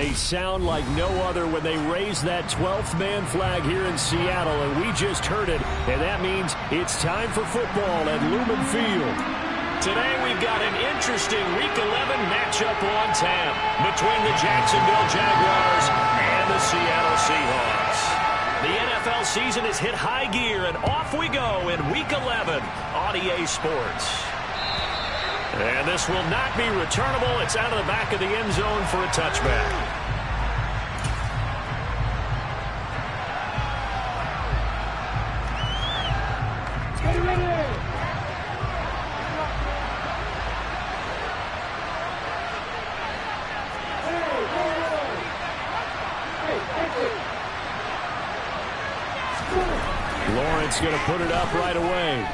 A sound like no other when they raise that 12th man flag here in Seattle, and we just heard it, and that means it's time for football at Lumen Field. Today we've got an interesting Week 11 matchup on tap between the Jacksonville Jaguars and the Seattle Seahawks. The NFL season has hit high gear, and off we go in Week 11 on EA Sports. And this will not be returnable. It's out of the back of the end zone for a touchback. Get ready. Lawrence going to put it up right away.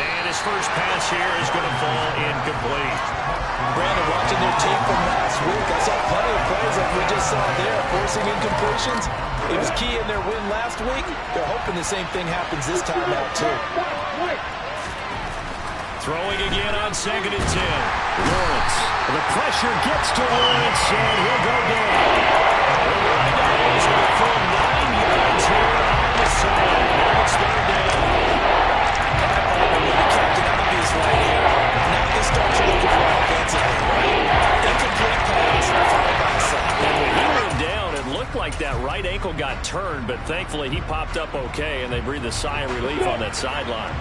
And his first pass here is going to fall incomplete. Brandon, watching their tape from last week, I saw plenty of plays like we just saw there, forcing incompletions. It was key in their win last week. They're hoping the same thing happens this time out, too. Throwing again on 2nd and 10. Lawrence. The pressure gets to Lawrence, and he'll go down. The Riders with a full 9 yards here on the side. Now it's 3rd down. The captain obvious right here. Now they start to look for offensively, right? Incomplete pass, followed by a sack. And when he went down, it looked like that right ankle got turned, but thankfully he popped up okay, and they breathed a sigh of relief on that sideline.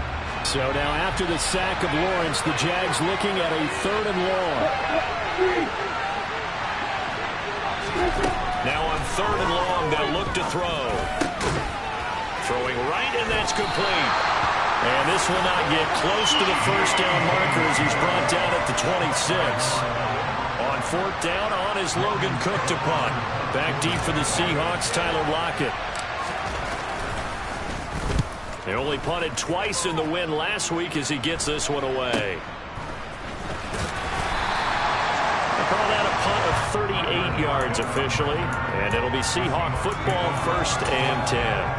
So now after the sack of Lawrence, the Jags looking at a 3rd and long. Now on 3rd and long, they'll look to throw. Throwing right, and that's complete. And this will not get close to the first down marker as he's brought down at the 26. On 4th down, on is Logan Cook to punt. Back deep for the Seahawks, Tyler Lockett. They only punted twice in the win last week as he gets this one away. They call that a punt of 38 yards officially, and it'll be Seahawk football, 1st and 10.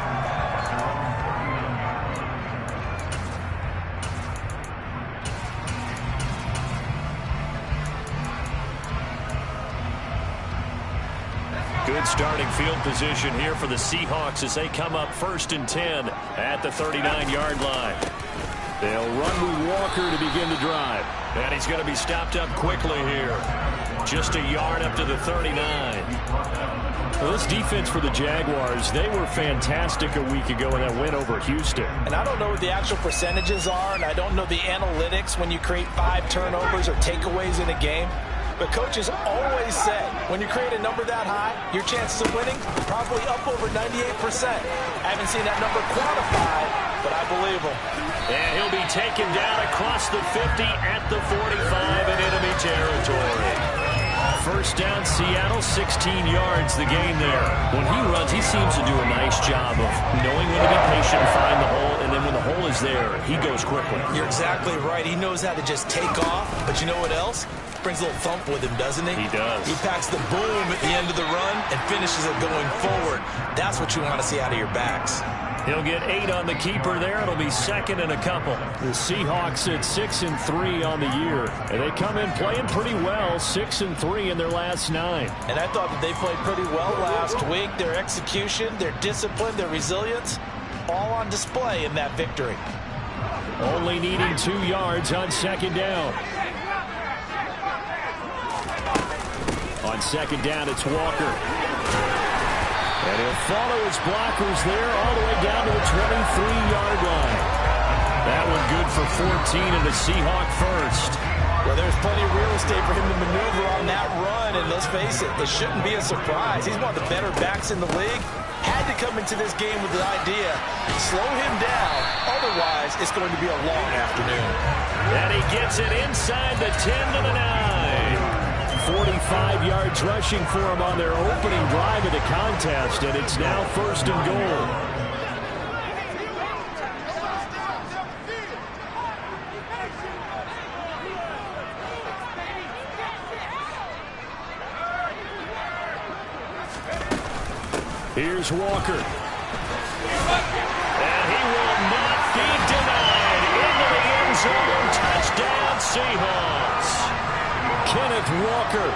Good starting field position here for the Seahawks as they come up 1st and 10 at the 39-yard line. They'll run with Walker to begin the drive. And he's going to be stopped up quickly here. Just a yard up to the 39. Well, this defense for the Jaguars, they were fantastic a week ago in that win over Houston. And I don't know what the actual percentages are, and I don't know the analytics when you create 5 turnovers or takeaways in a game. But coaches always say, when you create a number that high, your chances of winning probably up over 98%. I haven't seen that number quantified, but I believe him. And he'll be taken down across the 50 at the 45 in enemy territory. First down, Seattle, 16 yards the gain there. When he runs, he seems to do a nice job of knowing when to be patient and find the hole, and then when the hole is there, he goes quickly. You're exactly right. He knows how to just take off, but you know what else? Brings a little thump with him, doesn't he? He does. He packs the boom at the end of the run and finishes it going forward. That's what you want to see out of your backs. He'll get 8 on the keeper there. It'll be 2nd and a couple. The Seahawks at 6-3 on the year. And they come in playing pretty well, 6-3 in their last 9. And I thought that they played pretty well last week. Their execution, their discipline, their resilience, all on display in that victory. Only needing 2 yards on 2nd down. On 2nd down, it's Walker. And he'll follow his blockers there all the way down to the 23-yard line. That one good for 14 and a Seahawk first. Well, there's plenty of real estate for him to maneuver on that run, and let's face it, it shouldn't be a surprise. He's one of the better backs in the league. Had to come into this game with the idea, slow him down, otherwise it's going to be a long afternoon. And he gets it inside the 10 to the 9. 45 yards rushing for him on their opening drive of the contest, and it's now 1st and goal. Here's Walker. And he will not be denied. Into the end zone. Touchdown, Seahawks. Kenneth Walker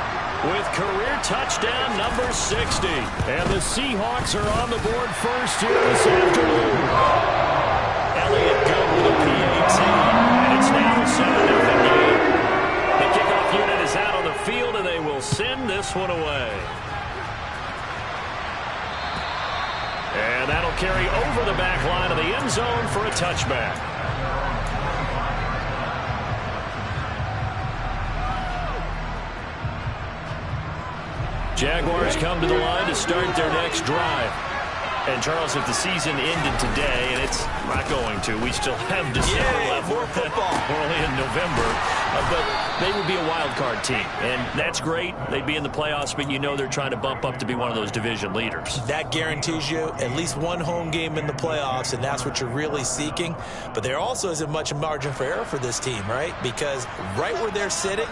with career touchdown number 60. And the Seahawks are on the board first here this afternoon. Elliott good with a PAT. And it's now a 7-0 game. The kickoff unit is out on the field, and they will send this one away. And that'll carry over the back line of the end zone for a touchback. Jaguars come to the line to start their next drive. And, Charles, if the season ended today, and it's not going to, we still have December left. More football. We're only in November. But they would be a wild card team. And that's great. They'd be in the playoffs, but you know they're trying to bump up to be one of those division leaders. That guarantees you at least one home game in the playoffs, and that's what you're really seeking. But there also isn't much margin for error for this team, right? Because right where they're sitting,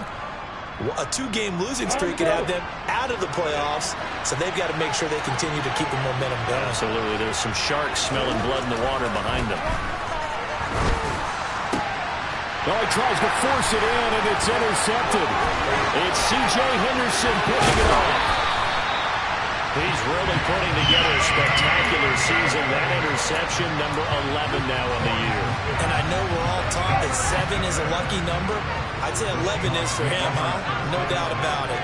a 2-game losing streak could have them out of the playoffs, so they've got to make sure they continue to keep the momentum going. Absolutely. There's some sharks smelling blood in the water behind them. Well, he tries to force it in, and it's intercepted. It's C.J. Henderson picking it off. He's really putting together a spectacular season. That interception, number 11 now on the year. And I know we're all taught that 7 is a lucky number. I'd say 11 is for him, huh? No doubt about it.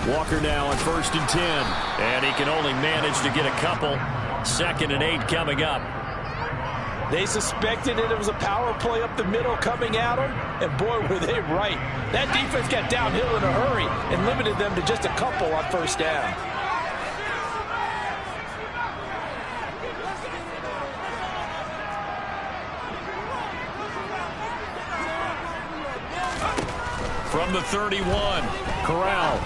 Walker now on 1st and 10. And he can only manage to get a couple. 2nd and 8 coming up. They suspected it was a power play up the middle coming at them, and boy, were they right. That defense got downhill in a hurry and limited them to just a couple on 1st down. From the 31, Corral.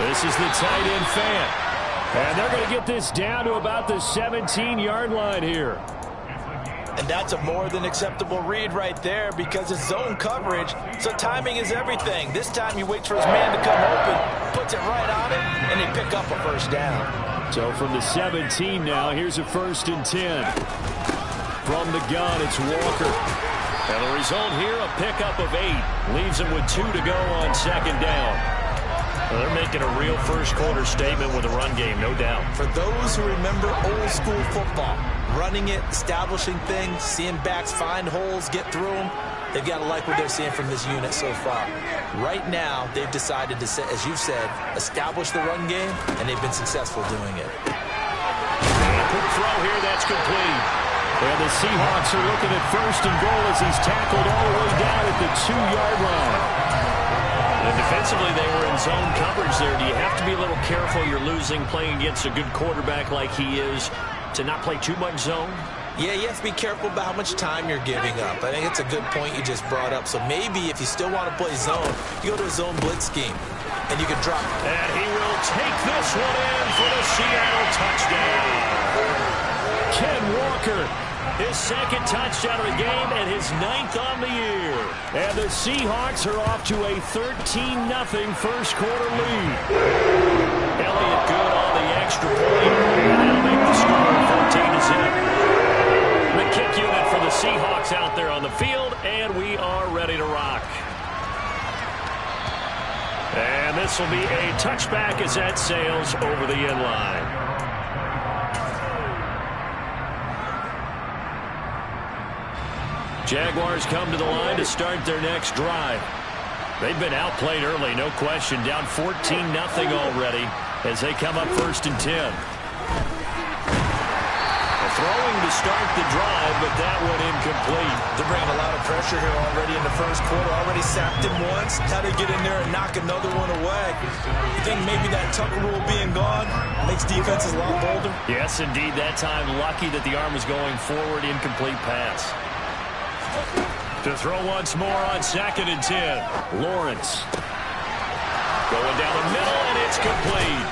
This is the tight end fan. And they're going to get this down to about the 17-yard line here. And that's a more than acceptable read right there because it's zone coverage, so timing is everything. This time he waits for his man to come open, puts it right on it, and they pick up a 1st down. So from the 17 now, here's a 1st and 10. From the gun, it's Walker. And the result here, a pickup of 8. Leaves him with 2 to go on 2nd down. Well, they're making a real first-quarter statement with a run game, no doubt. For those who remember old-school football, running it, establishing things, seeing backs find holes, get through them, they've got to like what they're seeing from this unit so far. Right now, they've decided to, as you've said, establish the run game, and they've been successful doing it. Quick throw here, that's complete. And the Seahawks are looking at 1st and goal as he's tackled all the way down at the 2-yard line. And defensively, they were in zone coverage there. Do you have to be a little careful? You're losing playing against a good quarterback like he is to not play too much zone? Yeah, you have to be careful about how much time you're giving up. I think it's a good point you just brought up. So maybe if you still want to play zone, you go to a zone blitz scheme, and you can drop. And he will take this one in for the Seattle touchdown. Ken Walker. His 2nd touchdown of the game and his 9th on the year. And the Seahawks are off to a 13-0 first-quarter lead. Elliott good on the extra point. And that'll make the score 14-0. The kick unit for the Seahawks out there on the field, and we are ready to rock. And this will be a touchback as that sails over the end line. Jaguars come to the line to start their next drive. They've been outplayed early, no question. Down 14-0 already as they come up 1st and 10. Throwing to start the drive, but that one incomplete. They're bringing a lot of pressure here already in the 1st quarter. Already sacked him once. How to get in there and knock another one away. You think maybe that Tucker rule being gone makes defenses a lot bolder? Yes, indeed. That time lucky that the arm was going forward. Incomplete pass. To throw once more on 2nd and 10. Lawrence. Going down the middle, and it's complete.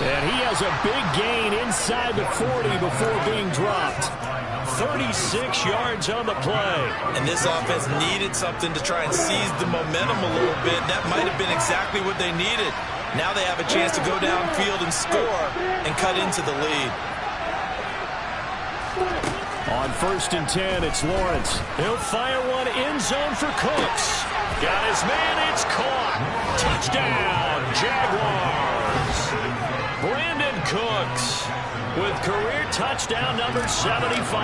And he has a big gain inside the 40 before being dropped. 36 yards on the play. And this offense needed something to try and seize the momentum a little bit. That might have been exactly what they needed. Now they have a chance to go downfield and score and cut into the lead. On 1st and 10, it's Lawrence. He'll fire one end zone for Cooks. Got his man, it's caught. Touchdown, Jaguars. Brandon Cooks with career touchdown number 75.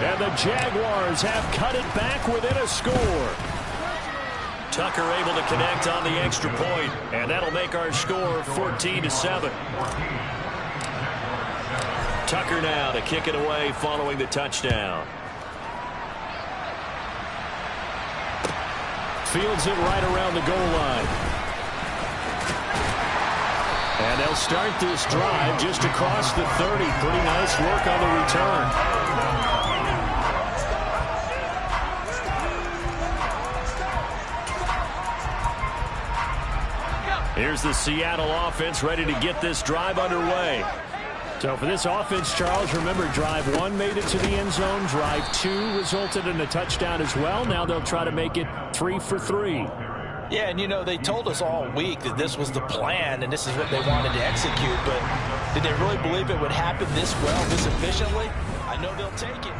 And the Jaguars have cut it back within a score. Tucker able to connect on the extra point, and that'll make our score 14-7. Tucker now to kick it away following the touchdown. Fields it right around the goal line. And they'll start this drive just across the 30. Pretty nice work on the return. Here's the Seattle offense ready to get this drive underway. So for this offense, Charles, remember drive 1 made it to the end zone. Drive 2 resulted in a touchdown as well. Now they'll try to make it 3 for 3. Yeah, and you know, they told us all week that this was the plan and this is what they wanted to execute. But did they really believe it would happen this well, this efficiently? I know they'll take it.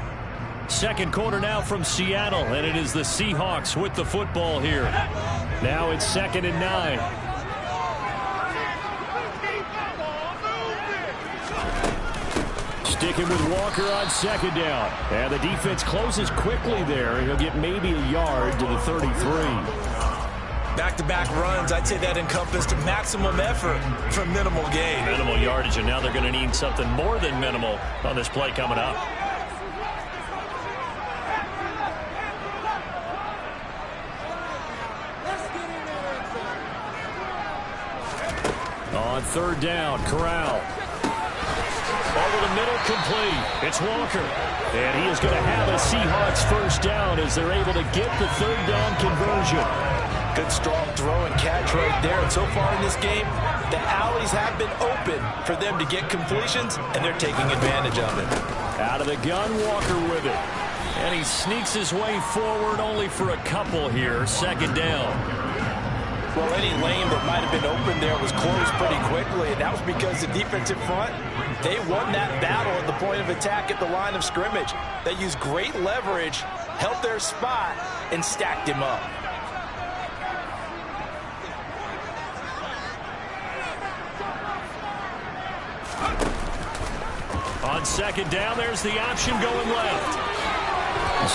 Second quarter now from Seattle, and it is the Seahawks with the football here. Now it's 2nd and 9. Sticking with Walker on 2nd down. And the defense closes quickly there. He'll get maybe a yard to the 33. Back-to-back runs, I'd say that encompassed maximum effort for minimal gain. Minimal yardage, and now they're going to need something more than minimal on this play coming up. On 3rd down, Corral. Over the middle, complete. It's Walker. And he is going to have a Seahawks first down as they're able to get the 3rd down conversion. Good strong throw and catch right there. And so far in this game, the alleys have been open for them to get completions, and they're taking advantage of it. Out of the gun, Walker with it. And he sneaks his way forward only for a couple here. 2nd down. Well, any lane that might have been open there was closed pretty quickly, and that was because the defensive front, they won that battle at the point of attack at the line of scrimmage. They used great leverage, held their spot, and stacked him up. On 2nd down, there's the option going left.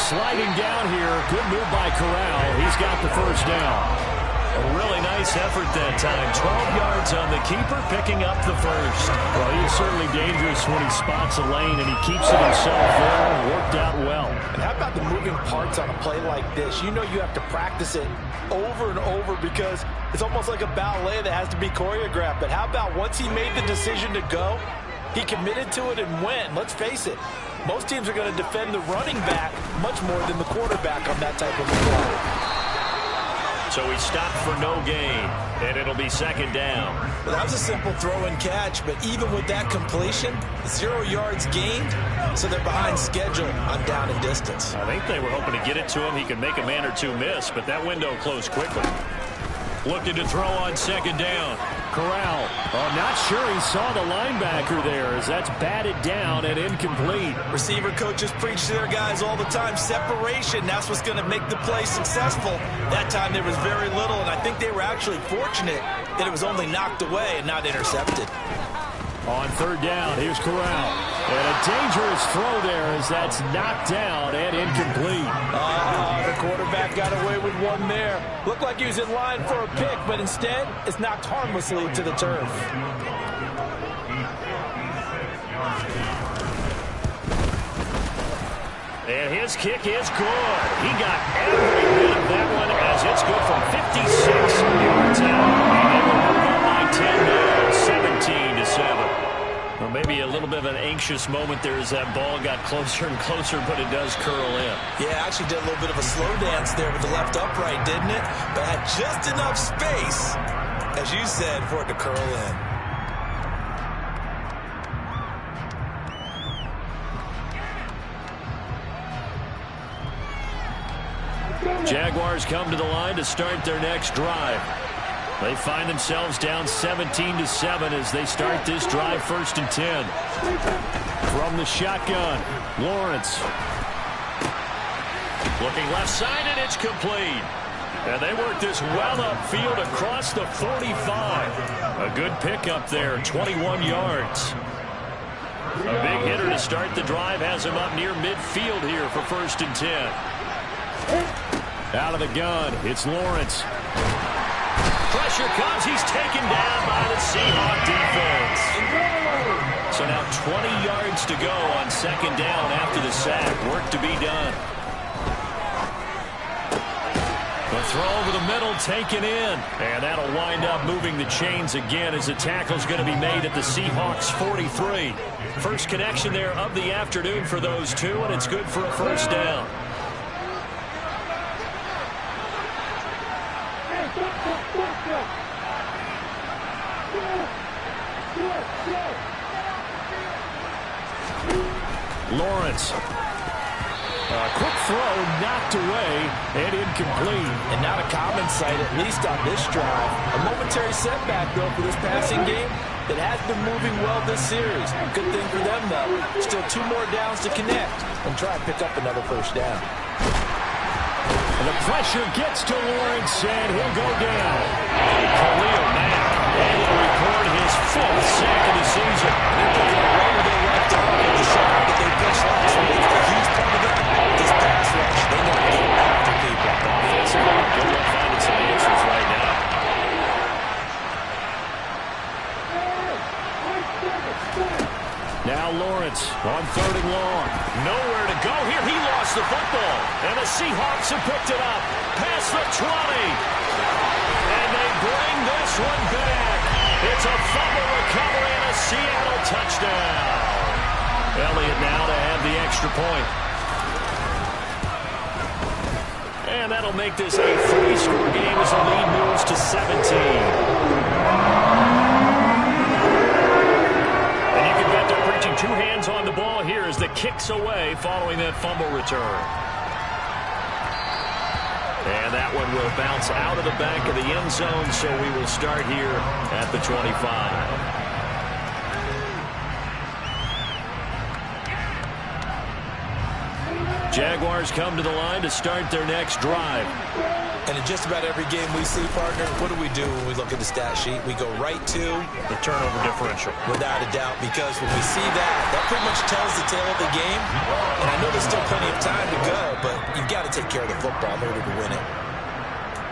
Sliding down here, good move by Corral. He's got the first down. A really nice effort that time. 12 yards on the keeper, picking up the first. Well, he is certainly dangerous when he spots a lane, and he keeps it himself there. Worked out well. And how about the moving parts on a play like this? You know you have to practice it over and over because it's almost like a ballet that has to be choreographed. But how about once he made the decision to go, he committed to it and went. Let's face it, most teams are going to defend the running back much more than the quarterback on that type of a play. So he stopped for no gain, and it'll be 2nd down. Well, that was a simple throw and catch, but even with that completion, 0 yards gained, so they're behind schedule on down and distance. I think they were hoping to get it to him. He could make a man or two miss, but that window closed quickly. Looking to throw on 2nd down. Corral. Oh, not sure he saw the linebacker there as that's batted down and incomplete. Receiver coaches preach to their guys all the time. Separation, that's what's going to make the play successful. That time there was very little, and I think they were actually fortunate that it was only knocked away and not intercepted. On 3rd down, here's Corral. And a dangerous throw there as that's knocked down and incomplete. The quarterback got away with one there. Looked like he was in line for a pick, but instead, it's knocked harmlessly to the turf. And his kick is good. He got every bit of that one as it's good from 56 yards out. And they will move on by 10 now, 17-7. Well, maybe a little bit of an anxious moment there as that ball got closer and closer, but it does curl in. Yeah, actually did a little bit of a slow dance there with the left upright, didn't it? But had just enough space, as you said, for it to curl in. Jaguars come to the line to start their next drive. They find themselves down 17-7 as they start this drive, 1st and 10. From the shotgun, Lawrence. Looking left side, and it's complete. And they work this well upfield across the 45. A good pickup there, 21 yards. A big hitter to start the drive has him up near midfield here for 1st and 10. Out of the gun, it's Lawrence. Pressure comes. He's taken down by the Seahawk defense. So now 20 yards to go on 2nd down after the sack. Work to be done. The throw over the middle taken in. And that'll wind up moving the chains again as the tackle's going to be made at the Seahawks 43. First connection there of the afternoon for those two, and it's good for a 1st down. Lawrence. A quick throw knocked away and incomplete. And not a common sight, at least on this drive. A momentary setback, though, for this passing game that has been moving well this series. Good thing for them, though. Still 2 more downs to connect and try and pick up another 1st down. And the pressure gets to Lawrence, and he'll go down. Khalil Mack able to record his 5th sack of the season. They're picking up right where they left off in the shot that they pitched last week. A huge part of that, this pass rush. They know how to get after people. Offensively, good luck finding some answers right now. Now Lawrence on 3rd and long. Nowhere to go here. He lost the football. And the Seahawks have picked it up. Past the 20. And they bring this one back. It's a fumble recovery and a Seattle touchdown. Elliott now to have the extra point. And that'll make this a 3-score game as the lead moves to 17. Preaching 2 hands on the ball here as the kick's away following that fumble return. And that one will bounce out of the back of the end zone, so we will start here at the 25. Jaguars come to the line to start their next drive. And in just about every game we see, partner, what do we do when we look at the stat sheet? We go right to the turnover differential. Without a doubt, because when we see that pretty much tells the tale of the game. And I know there's still plenty of time to go, but you've got to take care of the football in order to win it.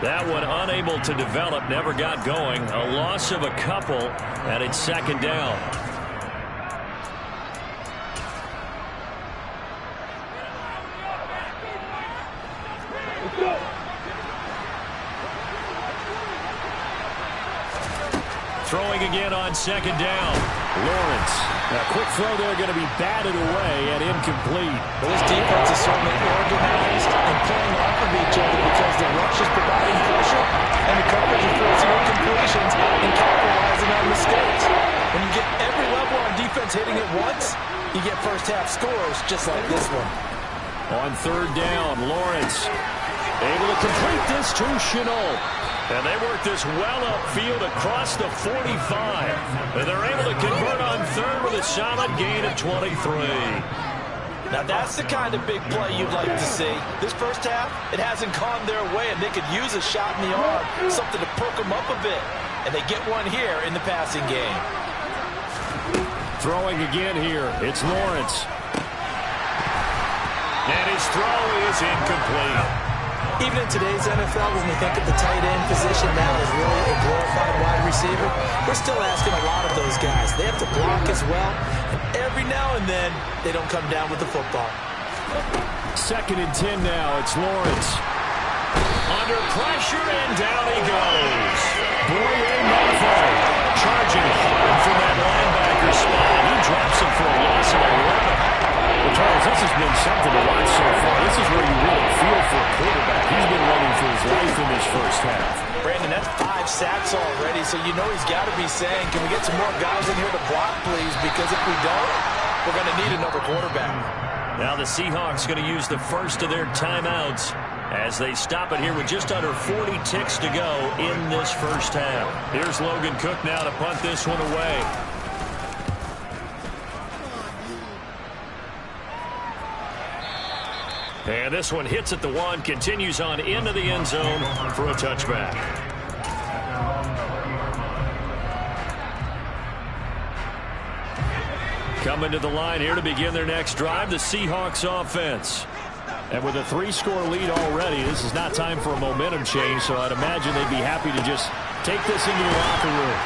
That one unable to develop, never got going. A loss of a couple, and it's 2nd down. Throwing again on 2nd down. Lawrence. A quick throw there going to be batted away and incomplete. Well, this defense is certainly organized and playing off of each other because the rush is providing pressure and the coverage is forcing incompletions and capitalizing on mistakes. When you get every level on defense hitting it once, you get 1st-half scores just like this one. On 3rd down, Lawrence able to complete this to Shenault. And they work this well upfield across the 45. And they're able to convert on 3rd with a solid gain of 23. Now that's the kind of big play you'd like to see. This 1st half, it hasn't gone their way, and they could use a shot in the arm, something to perk them up a bit. And they get one here in the passing game. Throwing again here, it's Lawrence. And his throw is incomplete. Even in today's NFL, when we think of the tight end position now as really a glorified wide receiver, we're still asking a lot of those guys. They have to block as well, and every now and then, they don't come down with the football. 2nd and 10 now, it's Lawrence. Under pressure, and down he goes. Boye Mafe charging hard from that linebacker spot. He drops him for a loss of 11. Well, Charles, this has been something to watch so far. This is where you really feel for a quarterback. He's been running for his life in this 1st half. Brandon, that's 5 sacks already, so you know he's got to be saying, can we get some more guys in here to block, please? Because if we don't, we're going to need another quarterback. Now the Seahawks going to use the first of their timeouts as they stop it here with just under 40 ticks to go in this first half. Here's Logan Cook now to punt this one away. And this one hits at the 1, continues on into the end zone for a touchback. Coming to the line here to begin their next drive, the Seahawks offense. And with a 3-score lead already, this is not time for a momentum change, so I'd imagine they'd be happy to just take this into the locker room.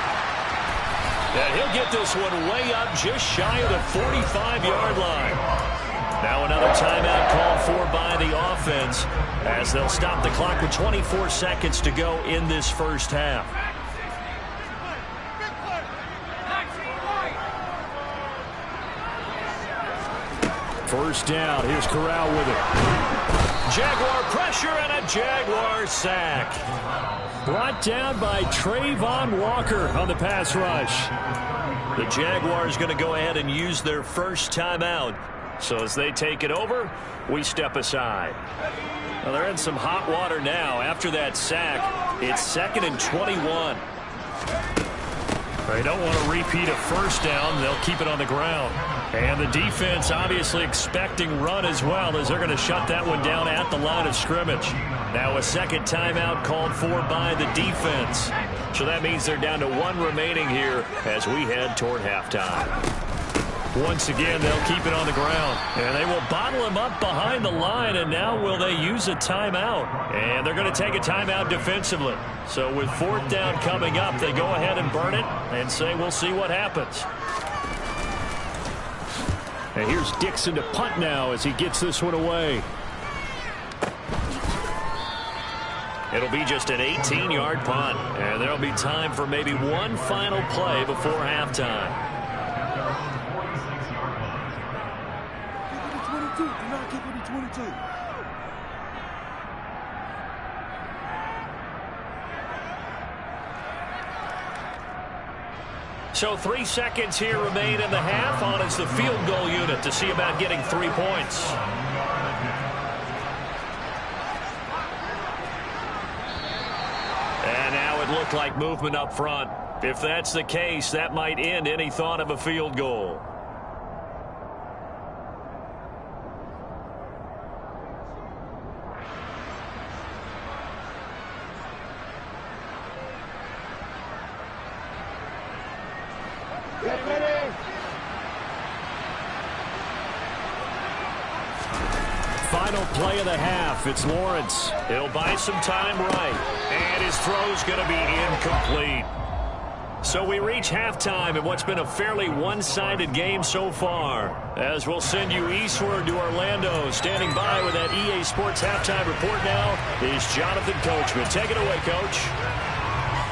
And he'll get this one way up just shy of the 45-yard line. Now another timeout called for by the offense as they'll stop the clock with 24 seconds to go in this first half. First down. Here's Corral with it. Jaguar pressure and a Jaguar sack. Brought down by Trayvon Walker on the pass rush. The Jaguars going to go ahead and use their first timeout. So as they take it over, we step aside. Well, they're in some hot water now. After that sack, it's 2nd and 21. They don't want to repeat a first down. They'll keep it on the ground. And the defense obviously expecting run as well, as they're going to shut that one down at the line of scrimmage. Now a second timeout called for by the defense. So that means they're down to 1 remaining here as we head toward halftime. Once again, they'll keep it on the ground. And they will bottle him up behind the line. And now will they use a timeout? And they're going to take a timeout defensively. So with 4th down coming up, they go ahead and burn it and say we'll see what happens. And here's Dixon to punt now as he gets this one away. It'll be just an 18-yard punt. And there'll be time for maybe one final play before halftime. So 3 seconds here remain in the half. On is the field goal unit to see about getting 3 points. And now it looked like movement up front. If that's the case, that might end any thought of a field goal. Final play of the half. It's Lawrence. He'll buy some time right. And his throw's going to be incomplete. So we reach halftime in what's been a fairly one-sided game so far. As we'll send you eastward to Orlando. Standing by with that EA Sports halftime report now is Jonathan Coachman. Take it away, Coach.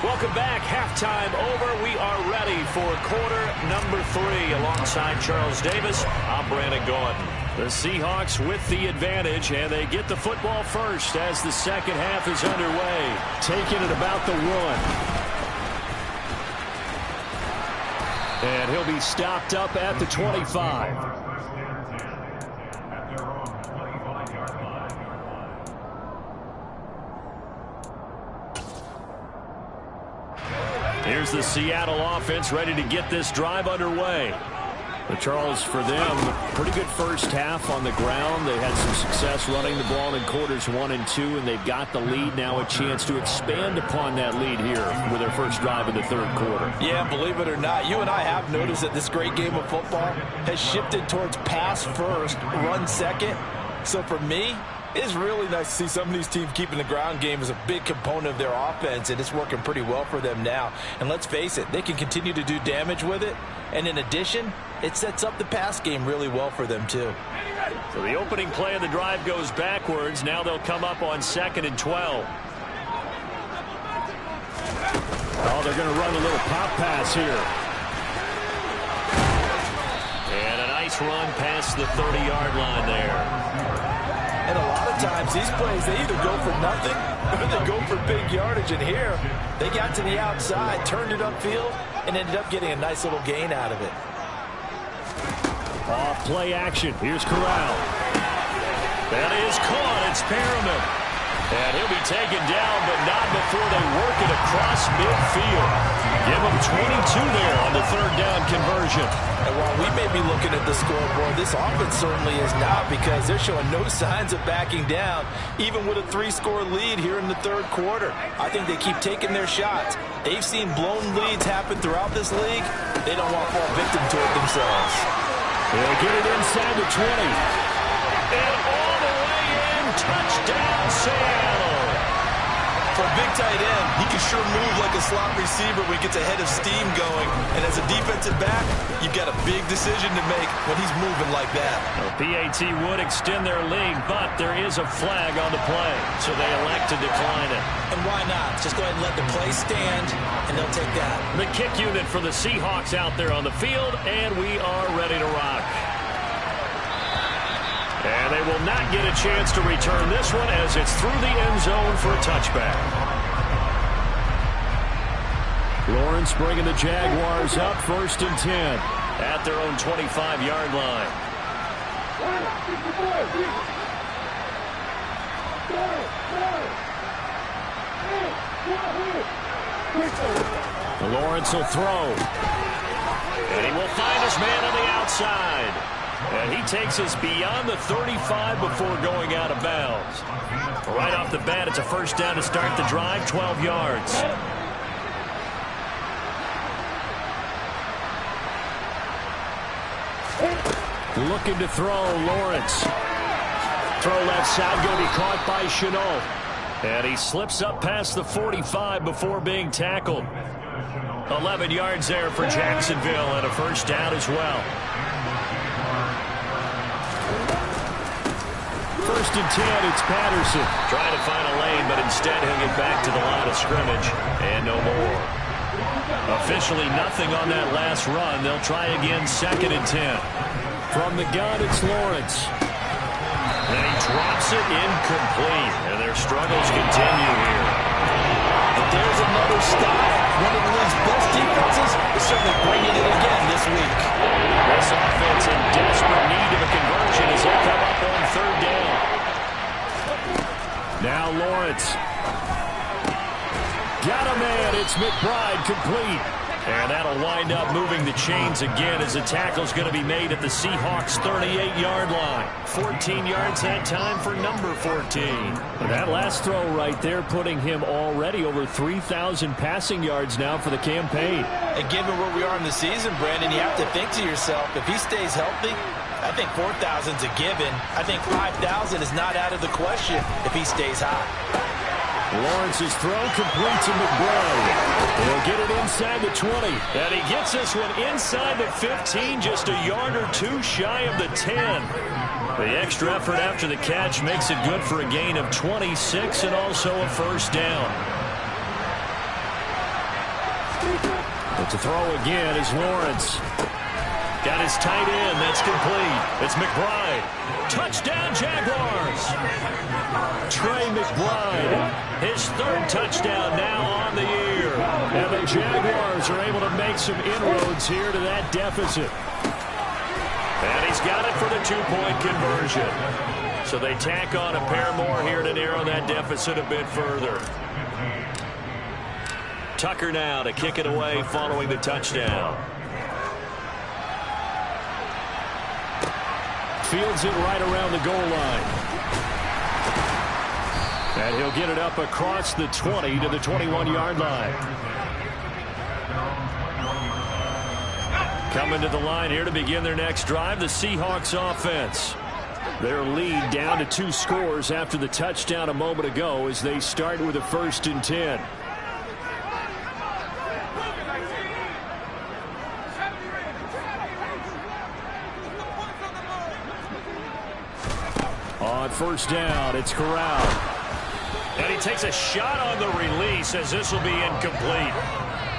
Welcome back. Halftime over. We are ready for quarter number 3. Alongside Charles Davis, I'm Brandon Gordon. The Seahawks with the advantage, and they get the football first as the second half is underway. Taking it about the 1. And he'll be stopped up at the 25. Here's the Seattle offense ready to get this drive underway. But Charles, for them, pretty good first half on the ground. They had some success running the ball in quarters 1 and 2, and they've got the lead now, a chance to expand upon that lead here with their first drive in the third quarter. Yeah, believe it or not, you and I have noticed that this great game of football has shifted towards pass first, run second. So for me, it's really nice to see some of these teams keeping the ground game as a big component of their offense, and it's working pretty well for them now. And let's face it, they can continue to do damage with it. And in addition, it sets up the pass game really well for them, too. So the opening play of the drive goes backwards. Now they'll come up on 2nd and 12. Oh, they're going to run a little pop pass here. And a nice run past the 30-yard line there. And a lot of times, these plays, they either go for nothing or they go for big yardage. And here, they got to the outside, turned it upfield, and ended up getting a nice little gain out of it. Off play action. Here's Corral. That is caught. It's Perriman. And he'll be taken down, but not before they work it across midfield. Give him 22 there on the third down conversion. And while we may be looking at the scoreboard, this offense certainly is not, because they're showing no signs of backing down, even with a 3-score lead here in the third quarter. I think they keep taking their shots. They've seen blown leads happen throughout this league. They don't want to fall victim to it themselves. They'll get it inside the 20. And all the way in, touchdown Seattle. For a big tight end, he can sure move like a slot receiver when he gets a head of steam going. And as a defensive back, you've got a big decision to make when he's moving like that. Well, PAT would extend their lead, but there is a flag on the play, so they elect to decline it. And why not? Just go ahead and let the play stand, and they'll take that. The kick unit for the Seahawks out there on the field, and we are ready to rock. And they will not get a chance to return this one as it's through the end zone for a touchback. Lawrence bringing the Jaguars up 1st and 10 at their own 25-yard line. Lawrence will throw. And he will find his man on the outside. And he takes us beyond the 35 before going out of bounds. Right off the bat, it's a first down to start the drive, 12 yards. Looking to throw, Lawrence. Throw left side, going to be caught by Chenault. And he slips up past the 45 before being tackled. 11 yards there for Jacksonville and a first down as well. 1st and 10, it's Patterson. Trying to find a lane, but instead he'll get back to the line of scrimmage. And no more. Officially nothing on that last run. They'll try again 2nd and 10. From the gun, it's Lawrence. And he drops it incomplete. And their struggles continue here. But there's another stop. One of the league's best defenses is certainly bringing it again this week. This offense in desperate need of a conversion as they come up on 3rd down. Now Lawrence. Got a man. It's McBride complete. And that'll wind up moving the chains again as the tackle's going to be made at the Seahawks' 38-yard line. 14 yards that time for number 14. And that last throw right there putting him already over 3,000 passing yards now for the campaign. And given where we are in the season, Brandon, you have to think to yourself, if he stays healthy, I think 4,000's a given. I think 5,000 is not out of the question if he stays hot. Lawrence's throw complete to McBride. He'll get it inside the 20. And he gets this one inside the 15, just a yard or two shy of the 10. The extra effort after the catch makes it good for a gain of 26 and also a first down. But to throw again is Lawrence. Got his tight end. That's complete. It's McBride. Touchdown, Jaguars. Trey McBride. His 3rd touchdown now on the year. And the Jaguars are able to make some inroads here to that deficit. And he's got it for the 2-point conversion. So they tack on a pair more here to narrow that deficit a bit further. Tucker now to kick it away following the touchdown. Fields it right around the goal line. And he'll get it up across the 20 to the 21-yard line. Coming to the line here to begin their next drive, the Seahawks offense. Their lead down to 2 scores after the touchdown a moment ago as they start with a 1st and 10. On 1st down, it's Corral. And he takes a shot on the release as this will be incomplete.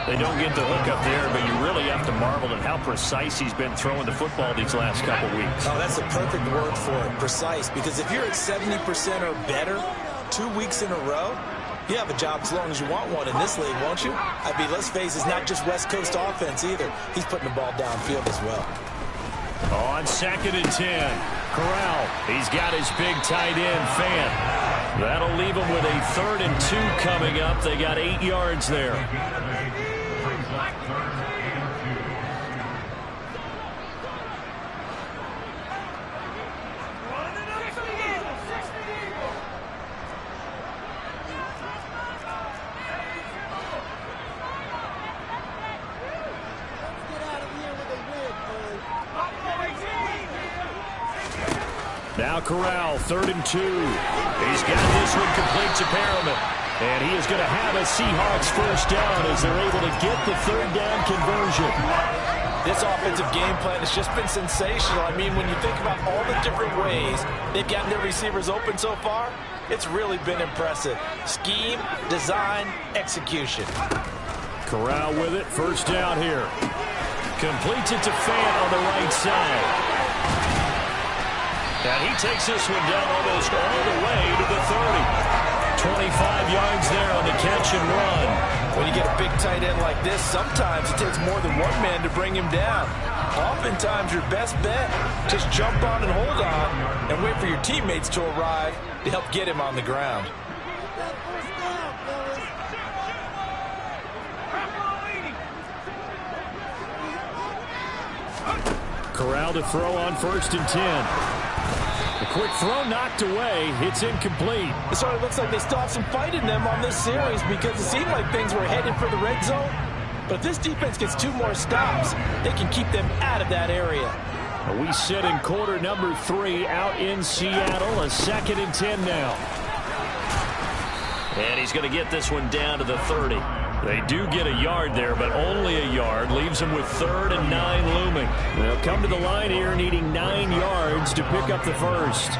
They don't get the hook up there, but you really have to marvel at how precise he's been throwing the football these last couple weeks. Oh, that's the perfect word for it, precise. Because if you're at 70% or better 2 weeks in a row, you have a job as long as you want one in this league, won't you? I mean, let's face it, it's not just West Coast offense either. He's putting the ball downfield as well. On 2nd and 10, Corral. He's got his big tight end, Fan. That'll leave them with a 3rd and 2 coming up. They got 8 yards there. Now Corral, 3rd and 2. He's got this one complete to Perriman. And he is going to have a Seahawks first down as they're able to get the 3rd down conversion. This offensive game plan has just been sensational. I mean, when you think about all the different ways they've gotten their receivers open so far, it's really been impressive. Scheme, design, execution. Corral with it, first down here. Completes it to Fant on the right side. And he takes this one down almost all the way to the 30. 25 yards there on the catch and run. When you get a big tight end like this, sometimes it takes more than one man to bring him down. Oftentimes, your best bet, just jump on and hold on and wait for your teammates to arrive to help get him on the ground. Corral to throw on 1st and 10. The quick throw knocked away. It's incomplete. It sort of looks like they still have some fight in them on this series because it seemed like things were headed for the red zone. But if this defense gets 2 more stops, they can keep them out of that area. We sit in quarter number 3 out in Seattle. A 2nd and 10 now. And he's going to get this one down to the 30. They do get a yard there, but only a yard. Leaves them with 3rd and 9 looming. They'll come to the line here needing 9 yards to pick up the first.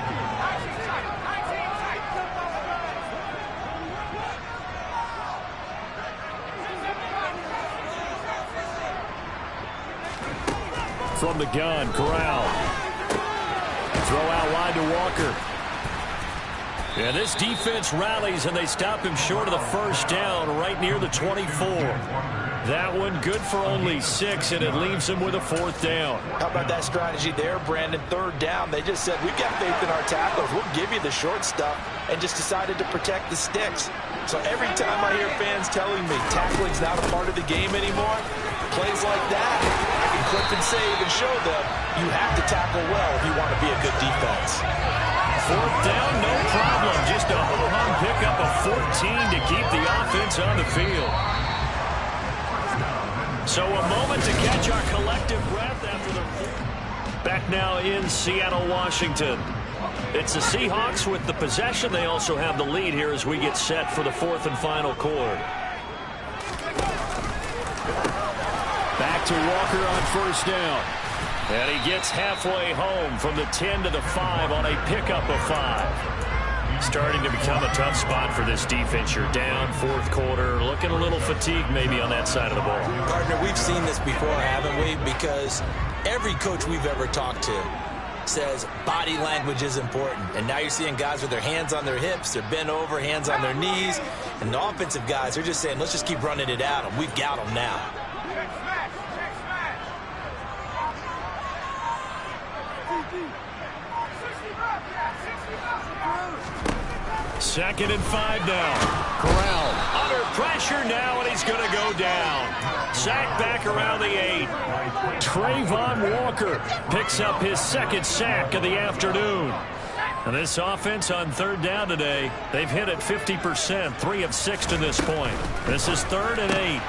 From the gun, Corral. Throw out wide to Walker. And this defense rallies, and they stop him short of the first down right near the 24. That one good for only 6, and it leaves him with a 4th down. How about that strategy there, Brandon? 3rd down. They just said, we've got faith in our tacklers. We'll give you the short stuff, and just decided to protect the sticks. So every time I hear fans telling me tackling's not a part of the game anymore, plays like that, I can clip and save and show them you have to tackle well if you want to be a good defense. 4th down, no problem. Just a ho-hum pickup of 14 to keep the offense on the field. So a moment to catch our collective breath after the... Back now in Seattle, Washington. It's the Seahawks with the possession. They also have the lead here as we get set for the 4th and final quarter. Back to Walker on 1st down. And he gets halfway home from the 10 to the 5 on a pickup of 5. Starting to become a tough spot for this defense. You're down 4th quarter, looking a little fatigued maybe on that side of the ball. Partner, we've seen this before, haven't we? Because every coach we've ever talked to says body language is important. And now you're seeing guys with their hands on their hips, they're bent over, hands on their knees. And the offensive guys, they're just saying, let's just keep running it at them. We've got them now. 2nd and 5 now. Corral under pressure now, and he's going to go down. Sack back around the 8. Trayvon Walker picks up his 2nd sack of the afternoon. And this offense on 3rd down today, they've hit it 50%, 3 of 6 to this point. This is 3rd and 8.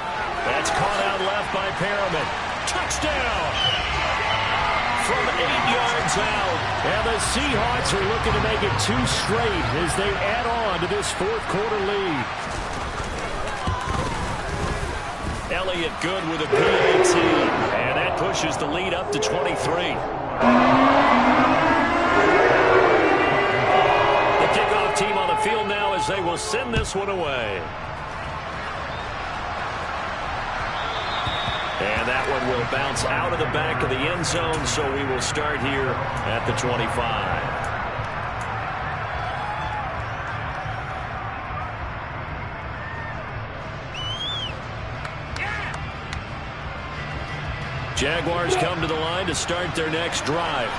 That's caught out left by Perriman. Touchdown! From 8 yards out. And the Seahawks are looking to make it 2 straight as they add on to this 4th quarter lead. Elliott good with a PAT. And that pushes the lead up to 23. The kickoff team on the field now as they will send this one away. And that one will bounce out of the back of the end zone, so we will start here at the 25. Jaguars come to the line to start their next drive.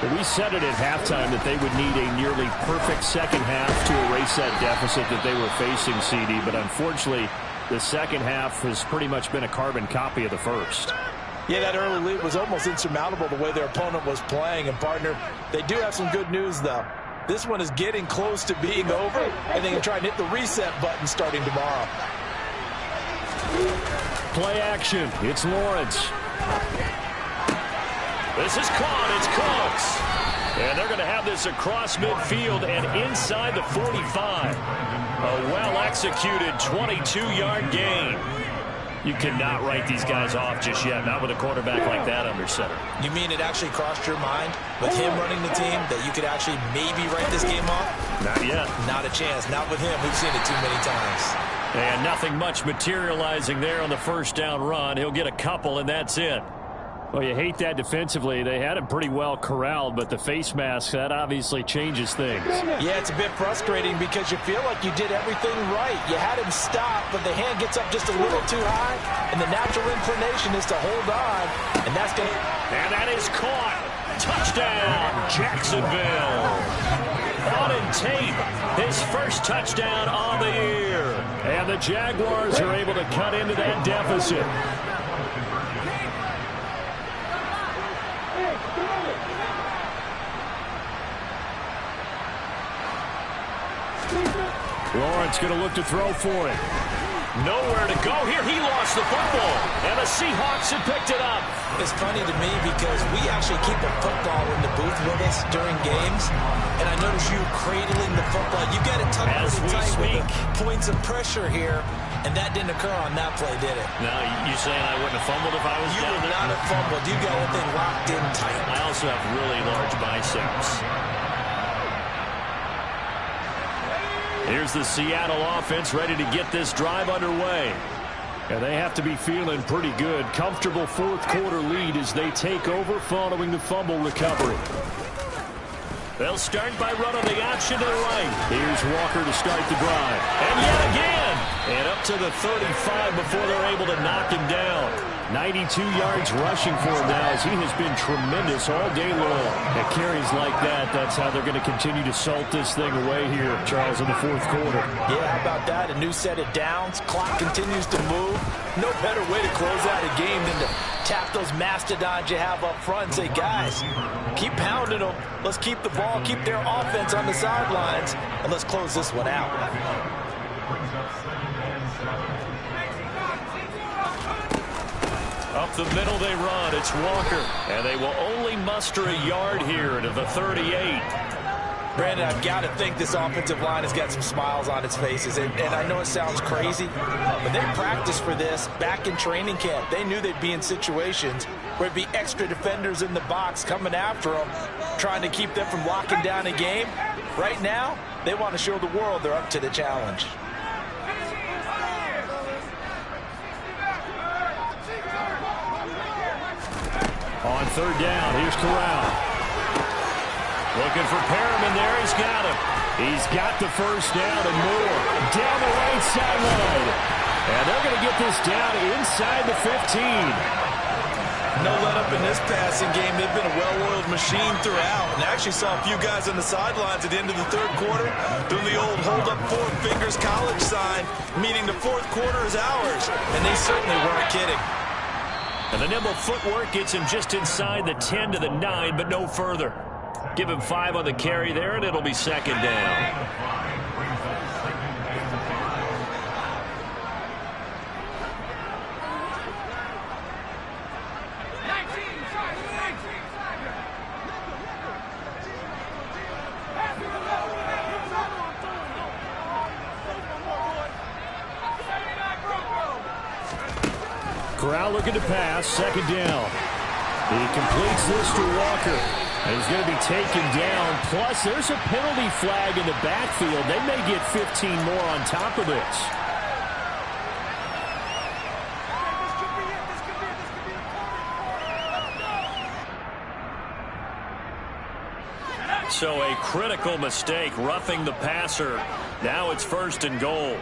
We said it at halftime that they would need a nearly perfect second half to erase that deficit that they were facing, CD. But unfortunately, the second half has pretty much been a carbon copy of the first. Yeah, that early lead was almost insurmountable the way their opponent was playing. And, partner, they do have some good news, though. This one is getting close to being over, and they can try and hit the reset button starting tomorrow. Play action. It's Lawrence. This is caught. It's Cooks. And they're going to have this across midfield and inside the 45. A well-executed 22-yard gain. You cannot write these guys off just yet, not with a quarterback like that under center. You mean it actually crossed your mind with him running the team that you could actually maybe write this game off? Not yet. Not a chance. Not with him. We've seen it too many times. And nothing much materializing there on the first down run. He'll get a couple, and that's it. Well, you hate that defensively. They had him pretty well corralled, but the face mask, that obviously changes things. Yeah, it's a bit frustrating because you feel like you did everything right. You had him stop, but the hand gets up just a little too high, and the natural inclination is to hold on, and that's going to... And that is caught. Touchdown, Jacksonville. Auden Tate, his first touchdown on the year. And the Jaguars are able to cut into that deficit. Lawrence going to look to throw for it. Nowhere to go here. He lost the football. And the Seahawks have picked it up. It's funny to me because we actually keep a football in the booth with us during games. And I notice you cradling the football. You got it tucked pretty tight with the points of pressure here. And that didn't occur on that play, did it? No, you saying I wouldn't have fumbled if I was you down there? You would not have fumbled. You got that thing locked in tight. I also have really large biceps. Here's the Seattle offense ready to get this drive underway. And they have to be feeling pretty good. Comfortable fourth quarter lead as they take over following the fumble recovery. They'll start by running the option to the right. Here's Walker to start the drive. And yet again. And up to the 35 before they're able to knock him down. 92 yards rushing for him now as he has been tremendous all day long. At carries like that, that's how they're going to continue to salt this thing away here, Charles, in the fourth quarter. Yeah, how about that? A new set of downs. Clock continues to move. No better way to close out a game than to tap those mastodons you have up front and say, guys, keep pounding them. Let's keep the ball, keep their offense on the sidelines, and let's close this one out. Up the middle they run. It's Walker. And they will only muster a yard here to the 38. Brandon, I've got to think this offensive line has got some smiles on its faces. And I know it sounds crazy, but they practiced for this back in training camp. They knew they'd be in situations where there'd be extra defenders in the box coming after them, trying to keep them from locking down a game. Right now, they want to show the world they're up to the challenge. On third down, here's Corral. Looking for Perriman there. He's got him. He's got the first down and more. Down the right sideline. And they're going to get this down inside the 15. No let up in this passing game. They've been a well-oiled machine throughout. And I actually saw a few guys on the sidelines at the end of the third quarter doing the old hold up 4 fingers college sign, meaning the fourth quarter is ours. And they certainly weren't kidding. And the nimble footwork gets him just inside the 10 to the 9, but no further. Give him 5 on the carry there, and it'll be second down. Corral looking to pass, second down. He completes this to Walker. And he's going to be taken down. Plus, there's a penalty flag in the backfield. They may get 15 more on top of this. So a critical mistake, roughing the passer. Now it's first and goal.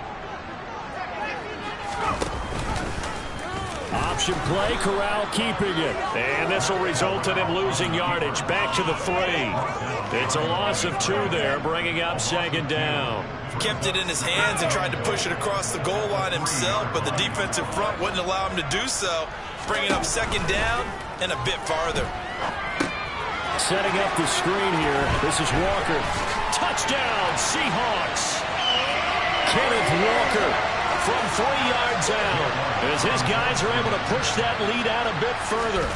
Option play, Corral keeping it. And this will result in him losing yardage. Back to the 3. It's a loss of 2 there, bringing up 2nd down. Kept it in his hands and tried to push it across the goal line himself, but the defensive front wouldn't allow him to do so, bringing up 2nd down and a bit farther. Setting up the screen here. This is Walker. Touchdown, Seahawks. Kenneth Walker from 3 yards out, as his guys are able to push that lead out a bit further.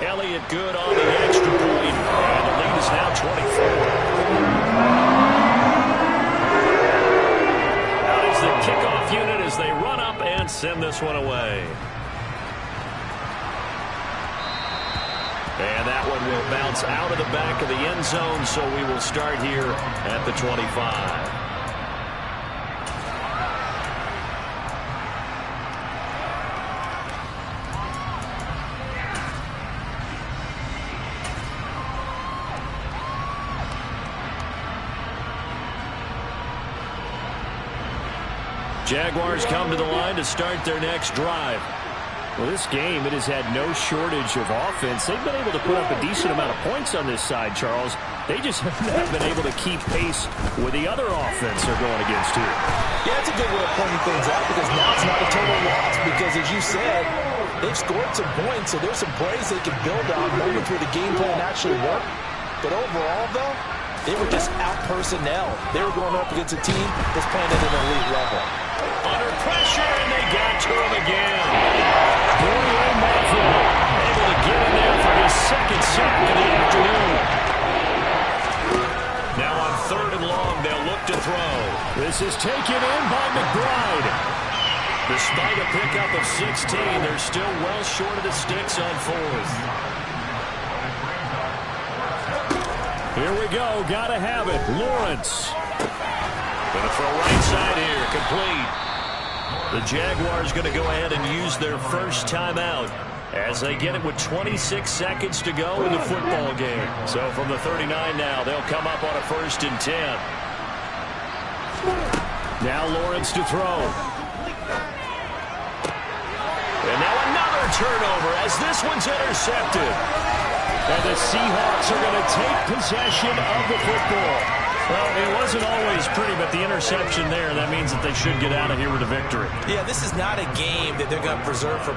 Elliott good on the extra point, and the lead is now 24. Out is the kickoff unit as they run up and send this one away. And that one will bounce out of the back of the end zone, so we will start here at the 25. Jaguars come to the line to start their next drive. Well, this game, it has had no shortage of offense. They've been able to put up a decent amount of points on this side, Charles. They just haven't been able to keep pace with the other offense they're going against here. Yeah, it's a good way of pointing things out because now it's not a total loss because, as you said, they've scored some points, so there's some plays they can build on, moments where the game plan actually worked. But overall, though, they were just out-personnel. They were going up against a team that's playing at an elite level. Under pressure, and they got to him again. Able to get in there for his 2nd sack of the afternoon. Now on 3rd and long, they'll look to throw. This is taken in by McBride. Despite a pickup of 16, they're still well short of the sticks on 4th. Here we go. Gotta have it. Lawrence. Going to throw right side here. Complete. The Jaguars going to go ahead and use their first timeout as they get it with 26 seconds to go in the football game. So from the 39 now, they'll come up on a 1st and 10. Now Lawrence to throw. And now another turnover as this one's intercepted. And the Seahawks are going to take possession of the football. Well, it wasn't always pretty, but the interception there, that means that they should get out of here with a victory. Yeah, this is not a game that they're going to preserve for